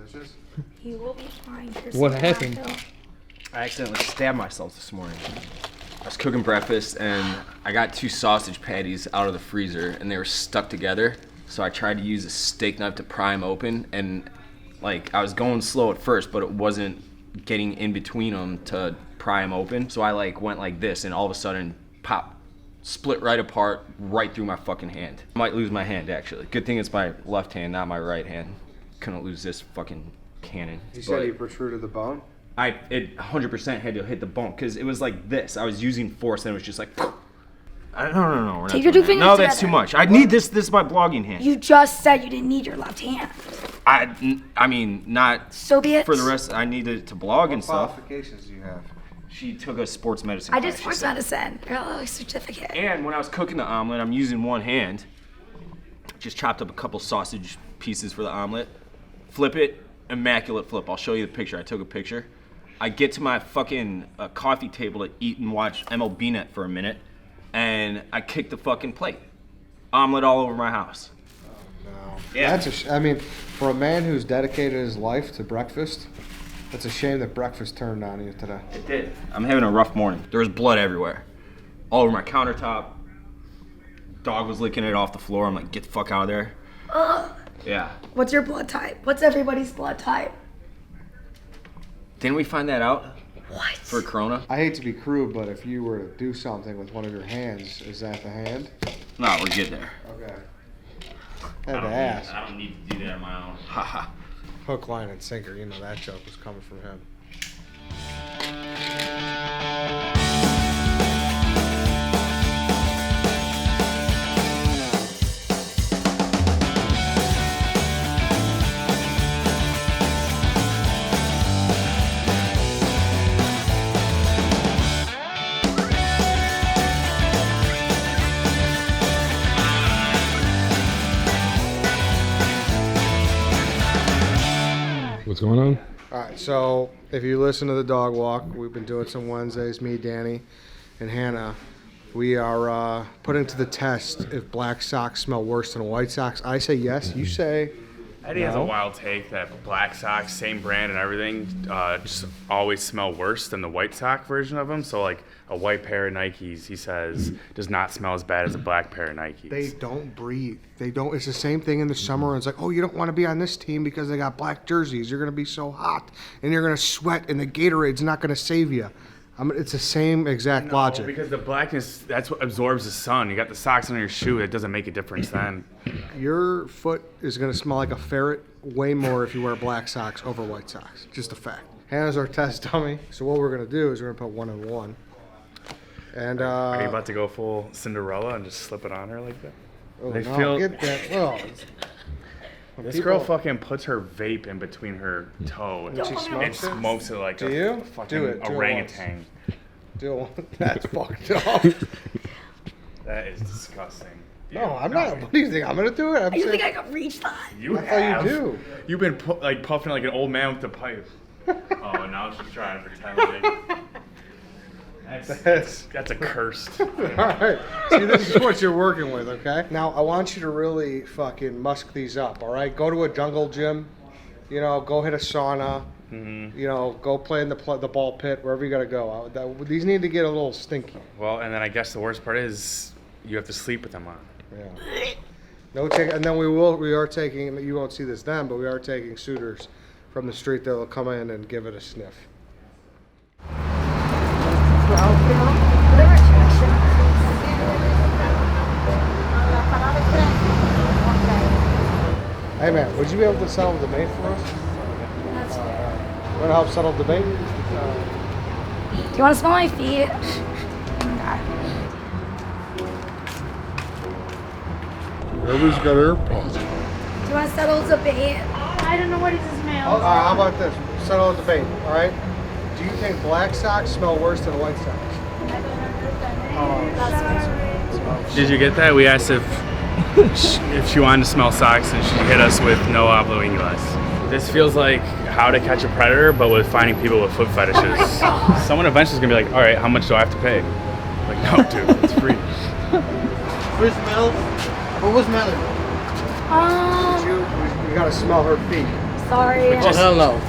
stitches? You will be fine. What happened? I accidentally stabbed myself this morning. I was cooking breakfast and I got 2 sausage patties out of the freezer and they were stuck together. So I tried to use a steak knife to pry them open, and like I was going slow at first, but it wasn't getting in between them to pry them open. So I like went like this, and all of a sudden, pop, split right apart, right through my fucking hand. I might lose my hand actually. Good thing it's my left hand, not my right hand. Couldn't lose this fucking cannon. You said you protruded the bone? It 100% had to hit the bone because it was like this. I was using force and it was just like. No. Take your 2 fingers No, together. that's too much. I need this. This is my blogging hand. You just said you didn't need your left hand. I mean, not. So be it. For the rest, I needed to blog and stuff. What qualifications do you have? She took a sports medicine I class, did she sports said. medicine. I got a certificate. And when I was cooking the omelet, I'm using one hand. Just chopped up a couple sausage pieces for the omelet. Flip it, immaculate flip. I'll show you the picture. I took a picture. I get to my fucking coffee table to eat and watch MLB.net for a minute, and I kick the fucking plate. Omelet all over my house. No. Yeah. I mean, for a man who's dedicated his life to breakfast, it's a shame that breakfast turned on you today. It did. I'm having a rough morning. There was blood everywhere. All over my countertop. Dog was licking it off the floor. I'm like, get the fuck out of there. Ugh. Yeah. What's your blood type? What's everybody's blood type? Didn't we find that out? What? For Corona? I hate to be crude, but if you were to do something with one of your hands, is that the hand? No, we're getting there. Okay. Had to ask. I don't need to do that on my own. Haha. Hook, line, and sinker. You know that joke was coming from him. What's going on? All right, so if you listen to the dog walk, we've been doing some Wednesdays, me, Danny, and Hannah. We are putting to the test if black socks smell worse than White Sox. I say yes. You say Eddie has a no. wild take that Black Sox, same brand and everything, just always smell worse than the White Sox version of them. So like a white pair of Nikes, he says, does not smell as bad as a black pair of Nikes. They don't breathe. They don't. It's the same thing in the summer. It's like, oh, you don't want to be on this team because they got black jerseys. You're going to be so hot and you're going to sweat and the Gatorade's not going to save you. It's the same exact logic. Because the blackness, that's what absorbs the sun. You got the socks on your shoe, it doesn't make a difference then. Your foot is going to smell like a ferret way more if you wear black socks over white socks. Just a fact. Hannah's our test dummy. So what we're going to do is we're going to put 1 and 1. And Are you about to go full Cinderella and just slip it on her like that? oh, they no, feel- get that. Oh, This girl fucking puts her vape in between her toe and she smokes it? smokes it like Do a you? fucking Do it. Do it orangutan. That's fucked up. That is disgusting. No, I'm not. What do you think? I'm going to do it? I'm You saying, think I could reach that? You I thought you do. You've been puffing like an old man with the pipe. Oh, now she's trying to pretend like... That's a cursed. All right. See, this is what you're working with, okay? Now, I want you to really fucking musk these up, all right? Go to a jungle gym. You know, go hit a sauna. Mm-hmm. You know, go play in the ball pit, wherever you got to go. These need to get a little stinky. Well, and then I guess the worst part is you have to sleep with them on. Yeah. No take, and then we are taking, you won't see this then, but we are taking suitors from the street that will come in and give it a sniff. Hey man, would you be able to settle the debate for us? Want to help settle the debate? Do you want to smell my feet? Everybody's got AirPods. Do you want to settle the debate? I don't know what is this mail. All right, how about this? Settle the debate, all right? Do you think black socks smell worse than white socks? Did you get that? We asked if she wanted to smell socks, and she hit us with no hablo inglés. This feels like How to Catch a Predator, but with finding people with foot fetishes. Someone eventually is gonna be like, all right, how much do I have to pay? Like, no, dude, it's free. Who smells? What was smelling? You gotta smell her feet. Sorry. Just- hell no.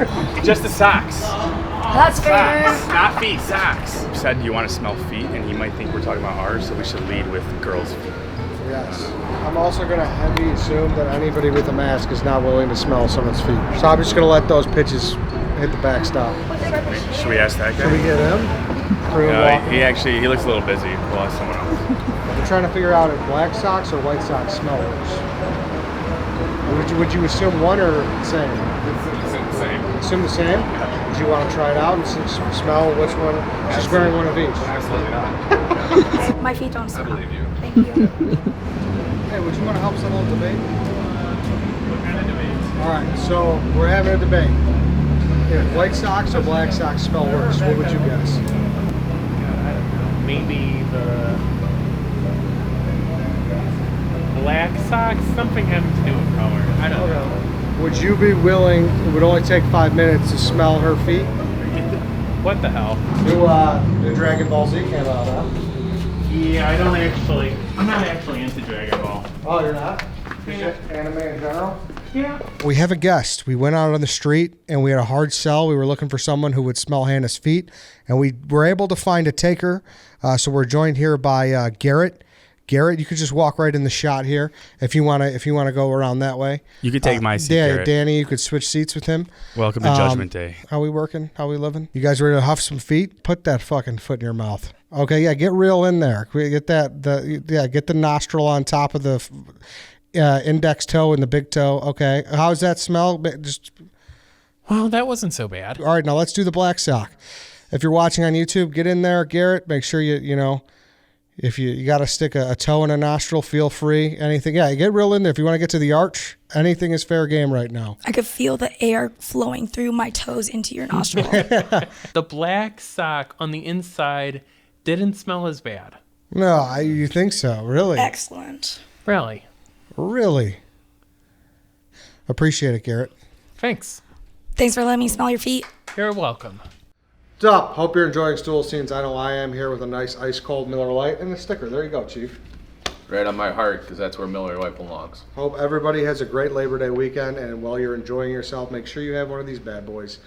Just the socks. That's fair. Socks, not feet, socks. You said you want to smell feet, and he might think we're talking about ours, so we should lead with girls' feet. Yes. I'm also going to heavy assume that anybody with a mask is not willing to smell someone's feet. So I'm just going to let those pitches hit the backstop. Should we ask that guy? Can we get him? He looks a little busy. We'll ask someone else. We're trying to figure out if Black Sox or White Sox smell worse. Would you assume one or the same? It's the same. Assume the same? Would you want to try it out and smell which one? She's wearing one of each. Absolutely not. My feet don't smell. I believe you. Thank you. Hey, would you want to help settle a debate? What kind of debate? All right, so we're having a debate. If White Sox or Black Sox smell worse, what would you guess? Maybe the Black Sox, something having to do with color. I don't know. Would you be willing, it would only take 5 minutes to smell her feet? What the hell? New Dragon Ball Z came out, huh? Yeah, I'm not actually into Dragon Ball. Oh, you're not? Anime in general? Yeah. We have a guest. We went out on the street and we had a hard sell. We were looking for someone who would smell Hannah's feet, and we were able to find a taker. So we're joined here by Garrett. Garrett, you could just walk right in the shot here if you want to go around that way. You could take my seat, Yeah, Garrett. Danny, you could switch seats with him. Welcome to Judgment Day. How we working? How we living? You guys ready to huff some feet? Put that fucking foot in your mouth. Okay, yeah, get real in there. Get get the nostril on top of the index toe and the big toe. Okay, how's that smell? Well, that wasn't so bad. All right, now let's do the black sock. If you're watching on YouTube, get in there, Garrett. Make sure you know. If you got to stick a toe in a nostril, feel free. Anything, yeah, get real in there. If you want to get to the arch, anything is fair game right now. I could feel the air flowing through my toes into your nostril. The black sock on the inside didn't smell as bad. No, you think so? Really? Excellent. Really? Really? Appreciate it, Garrett. Thanks. Thanks for letting me smell your feet. You're welcome. What's up? Hope you're enjoying Stool Scenes. I know I am, here with a nice ice-cold Miller Lite and a sticker. There you go, Chief. Right on my heart, because that's where Miller Lite belongs. Hope everybody has a great Labor Day weekend, and while you're enjoying yourself, make sure you have one of these bad boys.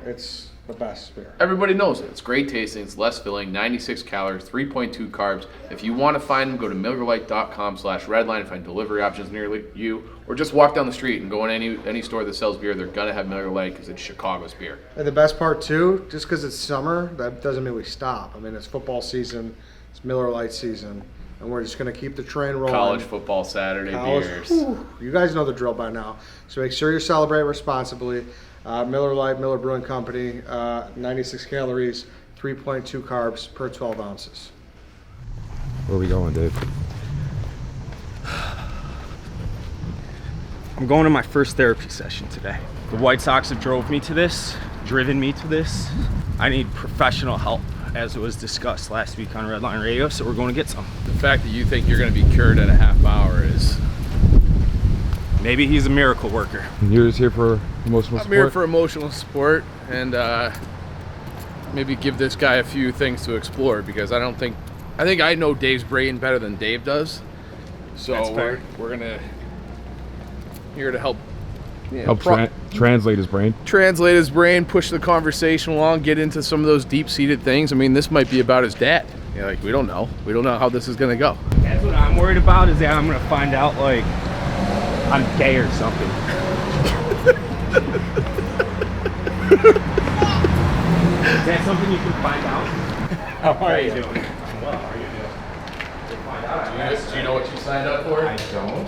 It's the best beer. Everybody knows it. It's great tasting. It's less filling, 96 calories, 3.2 carbs. If you want to find them, go to MillerLite.com/redline and find delivery options near you, or just walk down the street and go in any store that sells beer. They're gonna have Miller Lite because it's Chicago's beer. And the best part too, just because it's summer, that doesn't mean we stop. I mean, it's football season, it's Miller Lite season, and we're just gonna keep the train rolling. College football Saturday beers. Whew, you guys know the drill by now. So make sure you celebrate responsibly. Miller Lite, Miller Brewing Company, 96 calories, 3.2 carbs per 12 ounces. Where are we going, Dave? I'm going to my first therapy session today. The White Sox have driven me to this. I need professional help, as was discussed last week on Redline Radio, so we're going to get some. The fact that you think you're gonna be cured in a half hour is... Maybe he's a miracle worker. You're just here for emotional support? I'm here for emotional support and maybe give this guy a few things to explore, because I think I know Dave's brain better than Dave does. So That's fair. we're gonna here to help Translate his brain. Translate his brain, push the conversation along, get into some of those deep-seated things. I mean, this might be about his dad. You know, like, we don't know how this is gonna go. That's what I'm worried about, is that I'm going to find out, like, I'm gay or something. Is that something you can find out? How are you doing? I'm well. How are you doing? Find out. Do you know what you signed up for? I don't.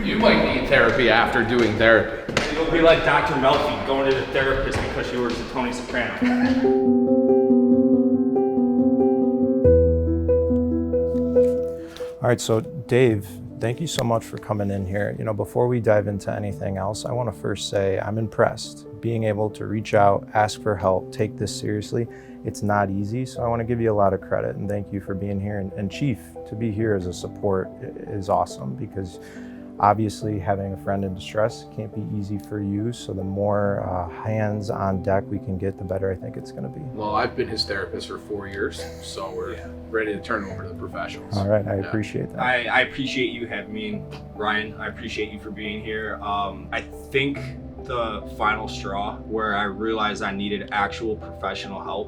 You might need therapy after doing therapy. You'll be like Dr. Melfi going to the therapist because you were a Tony Soprano. All right, so Dave, thank you so much for coming in here. You know, before we dive into anything else, I want to first say I'm impressed. Being able to reach out, ask for help, take this seriously, it's not easy. So I want to give you a lot of credit and thank you for being here. And Chief, to be here as a support is awesome, because Obviously, having a friend in distress can't be easy for you, so the more hands on deck we can get, the better I think it's going to be. Well, I've been his therapist for 4 years, so we're ready to turn over to the professionals. All right, I appreciate that. I appreciate you having me, Ryan. I appreciate you for being here. I think the final straw where I realized I needed actual professional help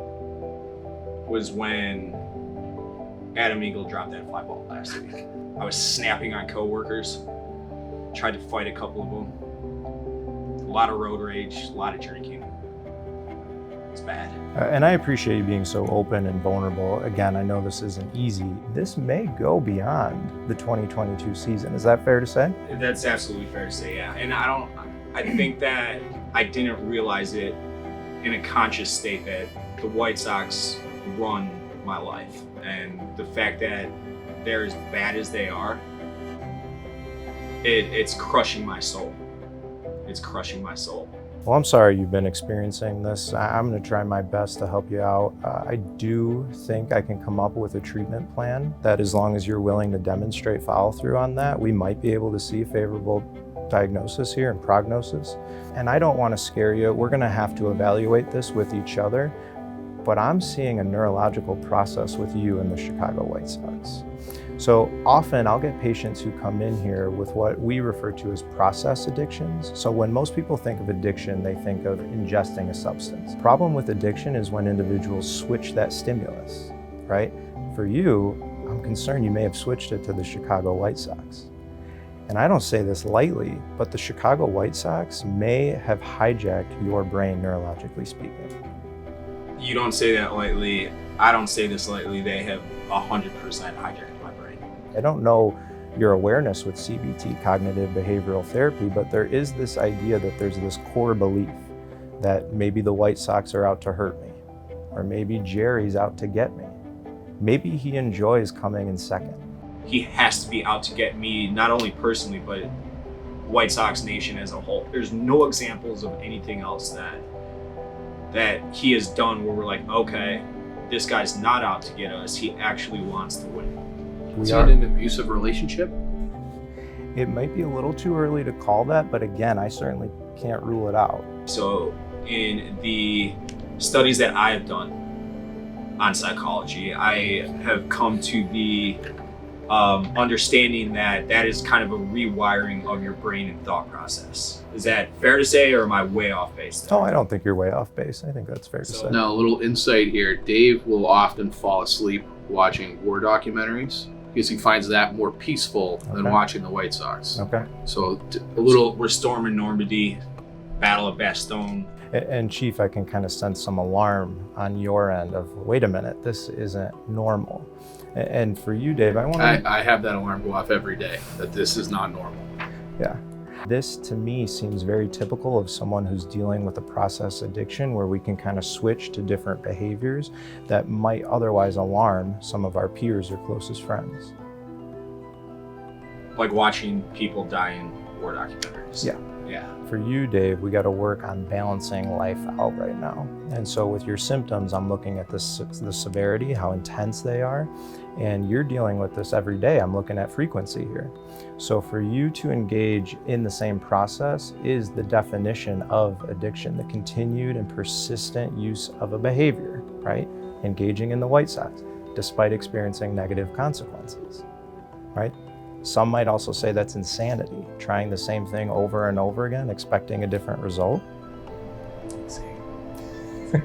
was when Adam Eagle dropped that fly ball last week. I was snapping on coworkers, tried to fight a couple of them. A lot of road rage, a lot of drinking. It's bad. And I appreciate you being so open and vulnerable. Again, I know this isn't easy. This may go beyond the 2022 season. Is that fair to say? That's absolutely fair to say, yeah. And I think that I didn't realize it in a conscious state that the White Sox run my life. And the fact that they're as bad as they are, it's crushing my soul. It's crushing my soul. Well, I'm sorry you've been experiencing this. I'm going to try my best to help you out. I do think I can come up with a treatment plan that, as long as you're willing to demonstrate follow through on that, we might be able to see a favorable diagnosis here and prognosis. And I don't want to scare you. We're going to have to evaluate this with each other, but I'm seeing a neurological process with you and the Chicago White Sox. So often I'll get patients who come in here with what we refer to as process addictions. So when most people think of addiction, they think of ingesting a substance. The problem with addiction is when individuals switch that stimulus, right? For you, I'm concerned you may have switched it to the Chicago White Sox. And I don't say this lightly, but the Chicago White Sox may have hijacked your brain, neurologically speaking. You don't say that lightly. I don't say this lightly. They have 100% hijacked my brain. I don't know your awareness with CBT, cognitive behavioral therapy, but there is this idea that there's this core belief that maybe the White Sox are out to hurt me, or maybe Jerry's out to get me. Maybe he enjoys coming in second. He has to be out to get me, not only personally, but White Sox Nation as a whole. There's no examples of anything else that he has done where we're like, okay, this guy's not out to get us. He actually wants to win. Is it an abusive relationship? It might be a little too early to call that, but again, I certainly can't rule it out. So in the studies that I've done on psychology, I have come to the understanding that that is kind of a rewiring of your brain and thought process. Is that fair to say, or am I way off base? Oh, I don't think you're way off base. I think that's fair to say. Now, a little insight here. Dave will often fall asleep watching war documentaries because he finds that more peaceful than watching the White Sox. Okay. So a little... We're storming Normandy, Battle of Bastogne. And Chief, I can kind of sense some alarm on your end of, wait a minute, this isn't normal. And for you, Dave, I have that alarm go off every day, that this is not normal. Yeah. This, to me, seems very typical of someone who's dealing with a process addiction, where we can kind of switch to different behaviors that might otherwise alarm some of our peers or closest friends. Like watching people die in war documentaries. Yeah. Yeah. For you, Dave, we got to work on balancing life out right now. And so with your symptoms, I'm looking at the severity, how intense they are. And you're dealing with this every day. I'm looking at frequency here. So for you to engage in the same process is the definition of addiction, the continued and persistent use of a behavior, right? Engaging in the White Sox, despite experiencing negative consequences, right? Some might also say that's insanity, trying the same thing over and over again, expecting a different result.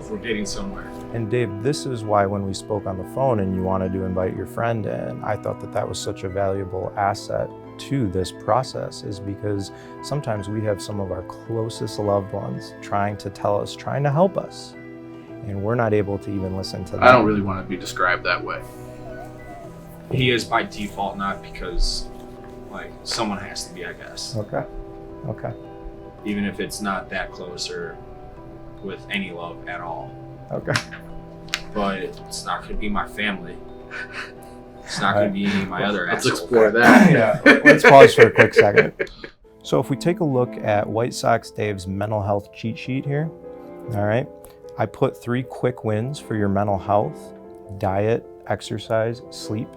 We're getting somewhere. And Dave, this is why when we spoke on the phone and you wanted to invite your friend in, I thought that that was such a valuable asset to this process, is because sometimes we have some of our closest loved ones trying to tell us, trying to help us, and we're not able to even listen to them. I don't really want to be described that way. He is by default, not because like someone has to be, I guess. Okay. Okay. Even if it's not that close or with any love at all. Okay. But it's not going to be my family. It's not going to be my other Let's asshole. explore that. Yeah. Let's pause for a quick second. So if we take a look at White Sox Dave's mental health cheat sheet here, all right, I put 3 quick wins for your mental health: diet, exercise, sleep.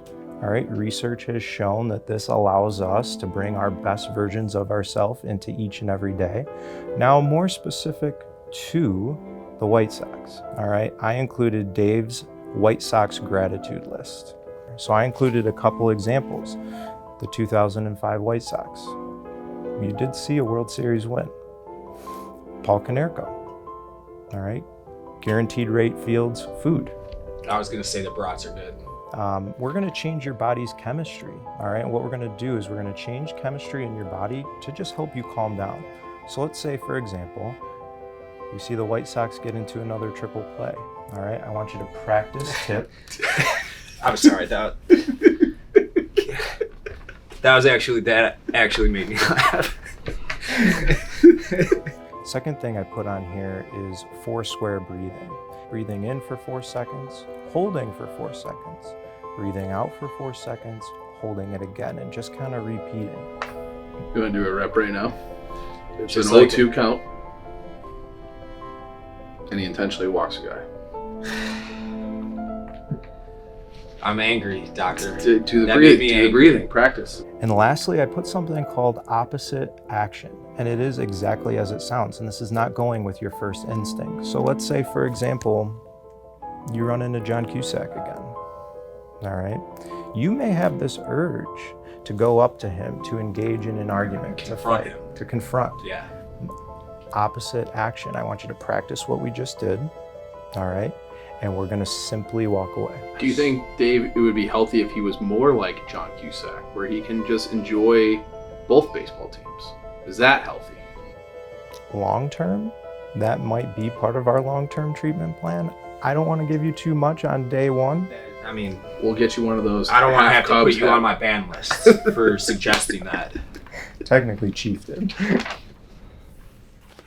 All right, research has shown that this allows us to bring our best versions of ourselves into each and every day. Now, more specific to the White Sox, all right, I included Dave's White Sox gratitude list. So I included a couple examples. The 2005 White Sox. You did see a World Series win. Paul Konerko, all right, guaranteed rate Fields food. I was gonna say the brats are good. We're going to change your body's chemistry, all right? And what we're going to do is we're going to change chemistry in your body to just help you calm down. So let's say, for example, you see the White Sox get into another triple play, all right? I want you to practice tip. I'm sorry, that actually made me laugh. Second thing I put on here is 4 square breathing. Breathing in for 4 seconds, holding for 4 seconds, breathing out for 4 seconds, holding it again, and just kind of repeating. You want to do a rep right now? It's Just an like 0-2 count. And he intentionally walks a guy. I'm angry, doctor. Do the That made breathing. me Do the angry. breathing. Practice. And lastly, I put something called opposite action, and it is exactly as it sounds, and this is not going with your first instinct. So let's say, for example, you run into John Cusack again, all right? You may have this urge to go up to him, to engage in an argument, to Confront fight, him. to confront. Yeah. Opposite action. I want you to practice what we just did, all right? And we're gonna simply walk away. Do you think, Dave, it would be healthy if he was more like John Cusack, where he can just enjoy both baseball teams? Is that healthy? Long term, that might be part of our long-term treatment plan. I don't want to give you too much on day one. I mean, We'll get you one of those. I don't want to have to Cubs put you hat. on my ban list for suggesting that. Technically, Chief did.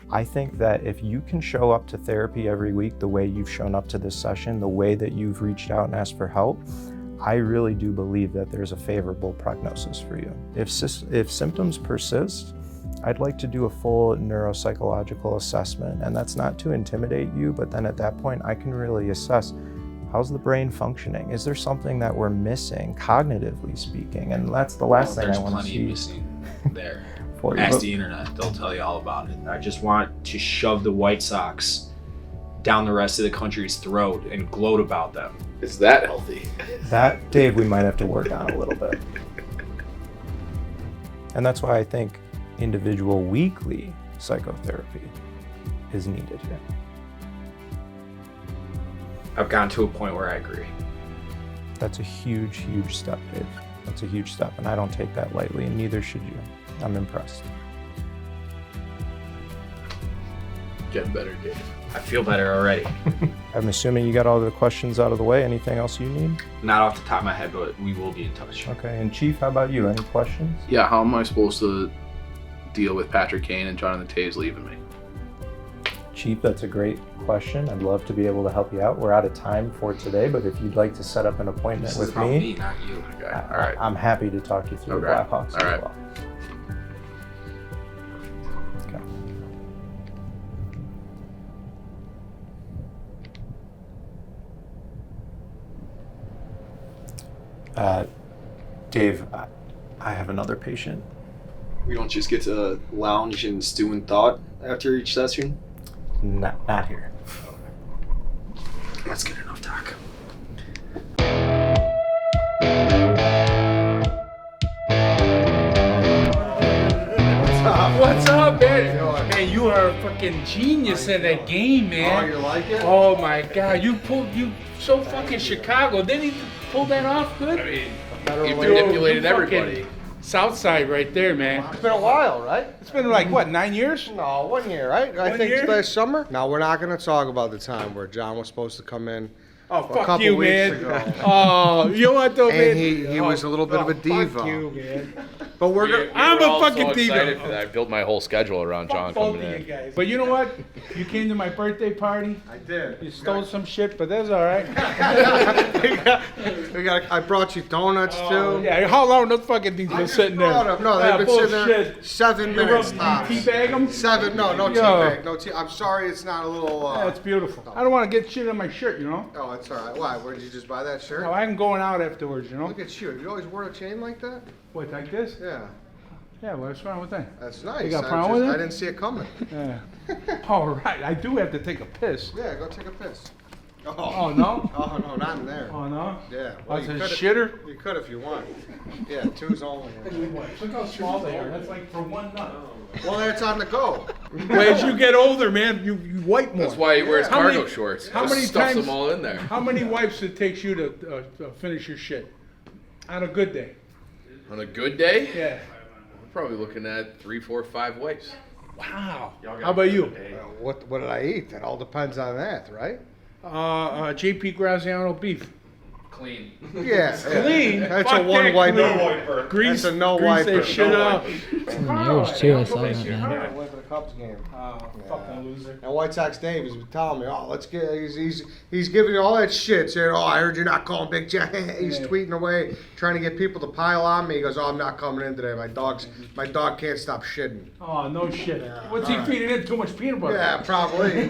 I think that if you can show up to therapy every week the way you've shown up to this session, the way that you've reached out and asked for help, I really do believe that there's a favorable prognosis for you. If symptoms persist, I'd like to do a full neuropsychological assessment, and that's not to intimidate you, but then at that point I can really assess, how's the brain functioning? Is there something that we're missing, cognitively speaking? And that's the last thing I want to see. There's plenty missing there. For you. Ask the internet; they'll tell you all about it. I just want to shove the White Sox down the rest of the country's throat and gloat about them. Is that healthy? That, Dave, we might have to work on a little bit. And that's why I think individual weekly psychotherapy is needed here. I've gotten to a point where I agree. That's a huge, huge step, Dave. That's a huge step, and I don't take that lightly, and neither should you. I'm impressed. Getting better, Dave. I feel better already. I'm assuming you got all the questions out of the way. Anything else you need? Not off the top of my head, but we will be in touch. Okay, and Chief, how about you? Any questions? Yeah, how am I supposed to deal with Patrick Kane and Jonathan Taves leaving me? Chief, that's a great question. I'd love to be able to help you out. We're out of time for today, but if you'd like to set up an appointment This is with about me, me, not you. Okay, all right. I'm happy to talk you through the Okay, Blackhawks all right. as well. Okay. Dave, I have another patient. We don't just get to lounge and stew in thought after each session? Not here. That's good enough, Doc. What's up, man? Man, you are a fucking genius in that game, man. Oh, you like it? Oh my God, you so fucking Chicago. Didn't he pull that off good? I mean, You manipulated everybody. Southside right there, man. It's been a while, right? It's been like what, 9 years? No, 1 year, right? I 1 think year? it's last summer. No, we're not going to talk about the time where John was supposed to come in. Oh, A fuck couple you, weeks man. ago. Oh, you know what though, man? And he was a little bit of a diva. Fuck you, man. But we're gonna. I'm a fucking so excited diva. for that. I built my whole schedule around John Both coming of you in. guys. But you know what? You came to my birthday party. I did. You stole some shit, but that's all right. I brought you donuts too. Yeah, how long those fucking things been sitting there? No, they've been sitting there bullshit. 7 You minutes. teabag them? 7. No tea bag. No tea. I'm sorry, it's not a little. That's beautiful. I don't want to get shit on my shirt, you know? Oh, it's all right. Why? Where did you just buy that shirt? No, I'm going out afterwards, you know? Look at you. Have you always worn a chain like that? What, like this? Yeah. Yeah, what's wrong with that? That's nice. You got a problem with it? I didn't see it coming. Yeah. All right, I do have to take a piss. Yeah, go take a piss. Oh, no? Oh, no, not in there. Oh, no? Yeah. Oh, it's you a could- shitter? You could if you want. Yeah, 2's only. Look how small they are. That's like for one nut. Well, that's on the go. Well, as you get older, man, you wipe more. That's why he wears How cargo many- shorts. how Just many stuffs times- them all in there. How many wipes it takes you to finish your shit? On a good day. On a good day, Yeah. we're probably looking at 3, 4, 5 wipes. Wow. How about you? What did I eat? That all depends on that, right? JP Graziano beef. Clean. Yeah. Clean. That's Fuck a one that wiper. clean. Grease. That's a no grease wiper. that shit up. Yours too, I saw that, man. I went to the Cubs game. Fucking loser. And White Sox Dave has been telling me, he's giving you all that shit, saying, oh, I heard you're not calling Big John. He's tweeting away, trying to get people to pile on me. He goes, oh, I'm not coming in today. My dog can't stop shitting. Oh, no shit. What's he feeding in? Too much peanut butter? Yeah, probably.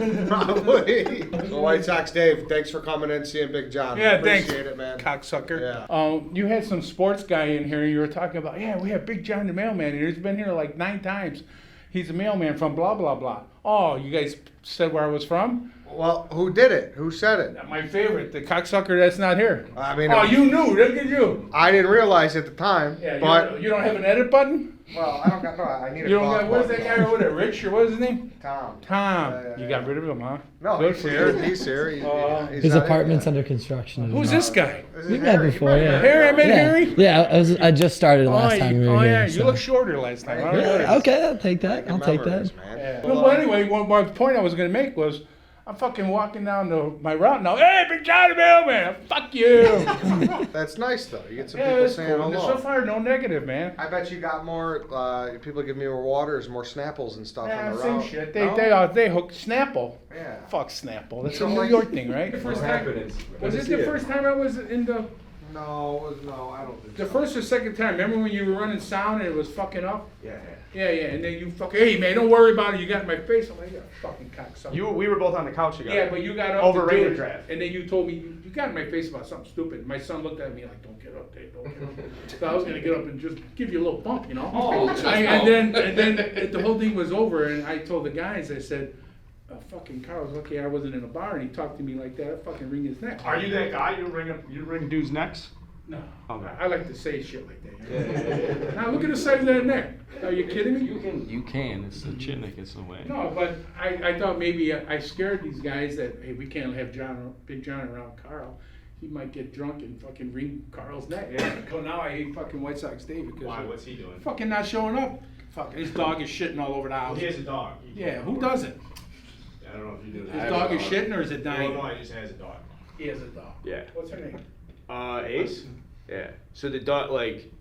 So White Sox Dave, thanks for coming in, seeing Big John. Yeah, Appreciate thanks, it, man. cocksucker. Yeah. You had some sports guy in here. You were talking about, yeah, we have Big John the Mailman here. He's been here like 9 times. He's a mailman from blah, blah, blah. Oh, you guys said where I was from? Well, who did it? Who said it? My favorite, the cocksucker that's not here. I mean, oh, you knew. Look at you. I didn't realize at the time, Yeah, but you don't have an edit button? well, I don't got no. I need a You don't cough got, where's that button. guy over there? Rich, or what is his name? Tom. Tom. Yeah, You got rid of him, huh? No, Good he's for here. you. He's here. His not- apartment's under construction. Who's this guy? We met before, yeah. Harry, I met Yeah, Harry? yeah. I just started last time we were here. yeah, you so. look shorter last time. I don't know. Yeah, okay, I'll take that. I'll take that. Yeah. Well, anyway, one point I was going to make was, I'm fucking walking down my route now. Hey, Big John the Mailman! Fuck you! That's nice though. You get some Yeah, people that's saying cool. hello. So far, no negative, man. I bet you got more. People give me more waters, more Snapples and stuff Yeah, on the same route. shit. No? They hook Snapple. Yeah. Fuck Snapple. That's You a don't New like- York thing, right? What happened? Was it the first time I was in the... No, I don't think The so. first or second time. Remember when you were running sound and it was fucking up? Yeah. Yeah, and then you fucking, hey man, don't worry about it. You got in my face. I'm like, you fucking cocksucker. We were both on the couch together. Yeah, but you got up over to do radio it, draft. and then you told me you got in my face about something stupid. My son looked at me like, "Don't get up, Dave. Don't get up." So I was gonna get up and just give you a little bump, you know. And then the whole thing was over, and I told the guys, I said, "Fucking Carl's lucky I wasn't in a bar, and he talked to me like that. I fucking wring his neck." Are you that guy? You ring dudes' necks? No. Okay. I like to say shit like that. Now look at the size of that neck. Are you kidding me? You can. It's the chin that gets in the way. No, but I thought maybe I scared these guys that, hey, we can't have Big John around Carl. He might get drunk and fucking wring Carl's neck. Yeah. So now I hate fucking White Sox Dave because Why? What's he doing? fucking not showing up. Fucking his dog is shitting all over the house. He has a dog. Yeah, who doesn't? I don't know if you do. His dog is shitting or is it dying? No, he just has a dog. He has a dog. Yeah. What's her name? Ace? Yeah. So the dog, like,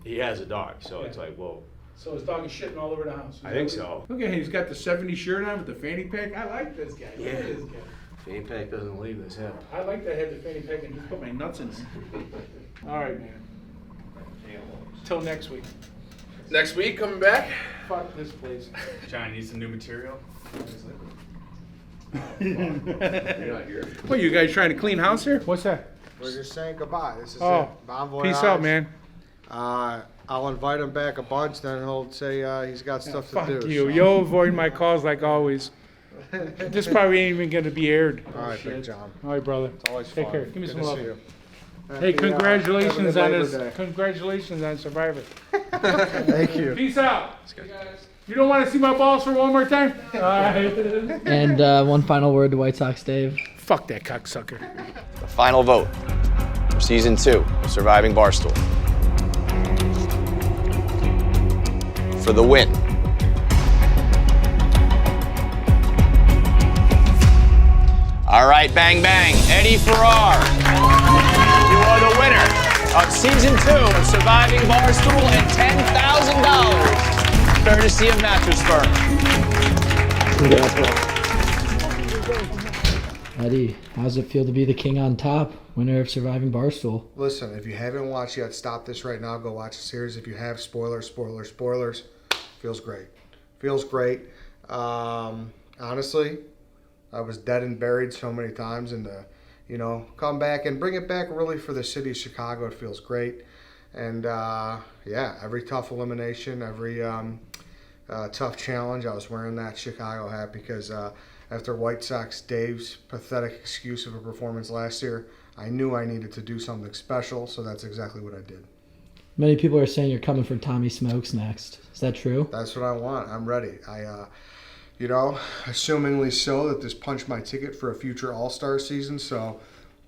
he has a dog, so it's like, whoa. So his dog is shitting all over the house. I think so. Look at him. He's got the 70 shirt on with the fanny pack. I like this guy. Look at Yeah. this guy. Fanny pack doesn't leave his hip. I like to have the fanny pack and just put my nuts in it. All right, man. Till next week. Next week, coming back. Fuck this place. John, need some new material? You're not here. What, you guys trying to clean house here? What's that? We're just saying goodbye. This is Oh, it. Bon voyage. peace out, man. I'll invite him back a bunch. Then he'll say he's got stuff to Fuck do. you. so. You'll avoid my calls like always. This probably ain't even going to be aired. All right, Big John. All right, brother. It's always Take fun. care. Give me Good some to love. see you. Hey, Happy, congratulations have on a good this. Labor Day. Congratulations on Survivor. Thank you. Peace out. You don't want to see my balls for one more time? All right. And one final word to White Sox Dave. Fuck that cocksucker. The final vote for season 2 of Surviving Barstool. For the win. All right, bang, bang. Eddie Farrar, you are the winner. of Season 2 of Surviving Barstool and $10,000 courtesy of Mattress Firm. Eddie, how does it feel to be the king on top, winner of Surviving Barstool? Listen, if you haven't watched yet, stop this right now. Go watch the series. If you have, spoilers. Feels great. Feels great. Honestly, I was dead and buried so many times, and come back and bring it back really for the city of Chicago. It feels great. And every tough elimination, every tough challenge, I was wearing that Chicago hat because after White Sox Dave's pathetic excuse of a performance last year, I knew I needed to do something special, so that's exactly what I did. Many people are saying you're coming for Tommy Smokes next. Is that true? That's what I want. I'm ready. Assumingly so that this punched my ticket for a future All-Star season, so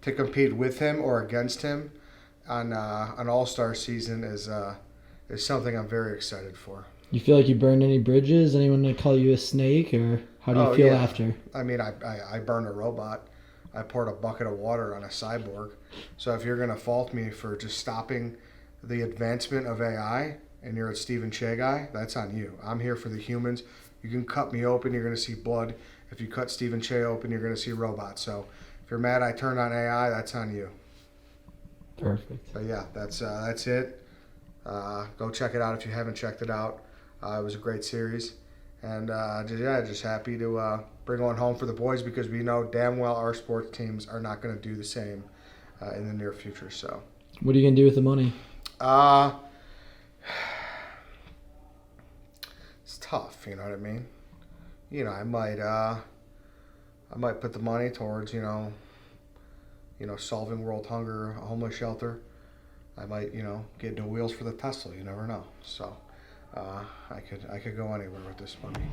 to compete with him or against him on an All-Star season is something I'm very excited for. You feel like you burned any bridges? Anyone to call you a snake, or how do you feel after? I mean, I burned a robot. I poured a bucket of water on a cyborg. So if you're going to fault me for just stopping the advancement of AI and you're a Stephen Che guy, that's on you. I'm here for the humans. You can cut me open, you're going to see blood. If you cut Stephen Che open, you're going to see robots. So if you're mad I turned on AI, that's on you. Perfect. But yeah, that's it. Go check it out if you haven't checked it out. It was a great series. And just happy to bring one home for the boys because we know damn well our sports teams are not going to do the same in the near future. So, what are you going to do with the money? It's tough, you know what I mean? I might put the money towards, solving world hunger, a homeless shelter. I might, get new wheels for the Tesla. You never know. So, I could go anywhere with this money.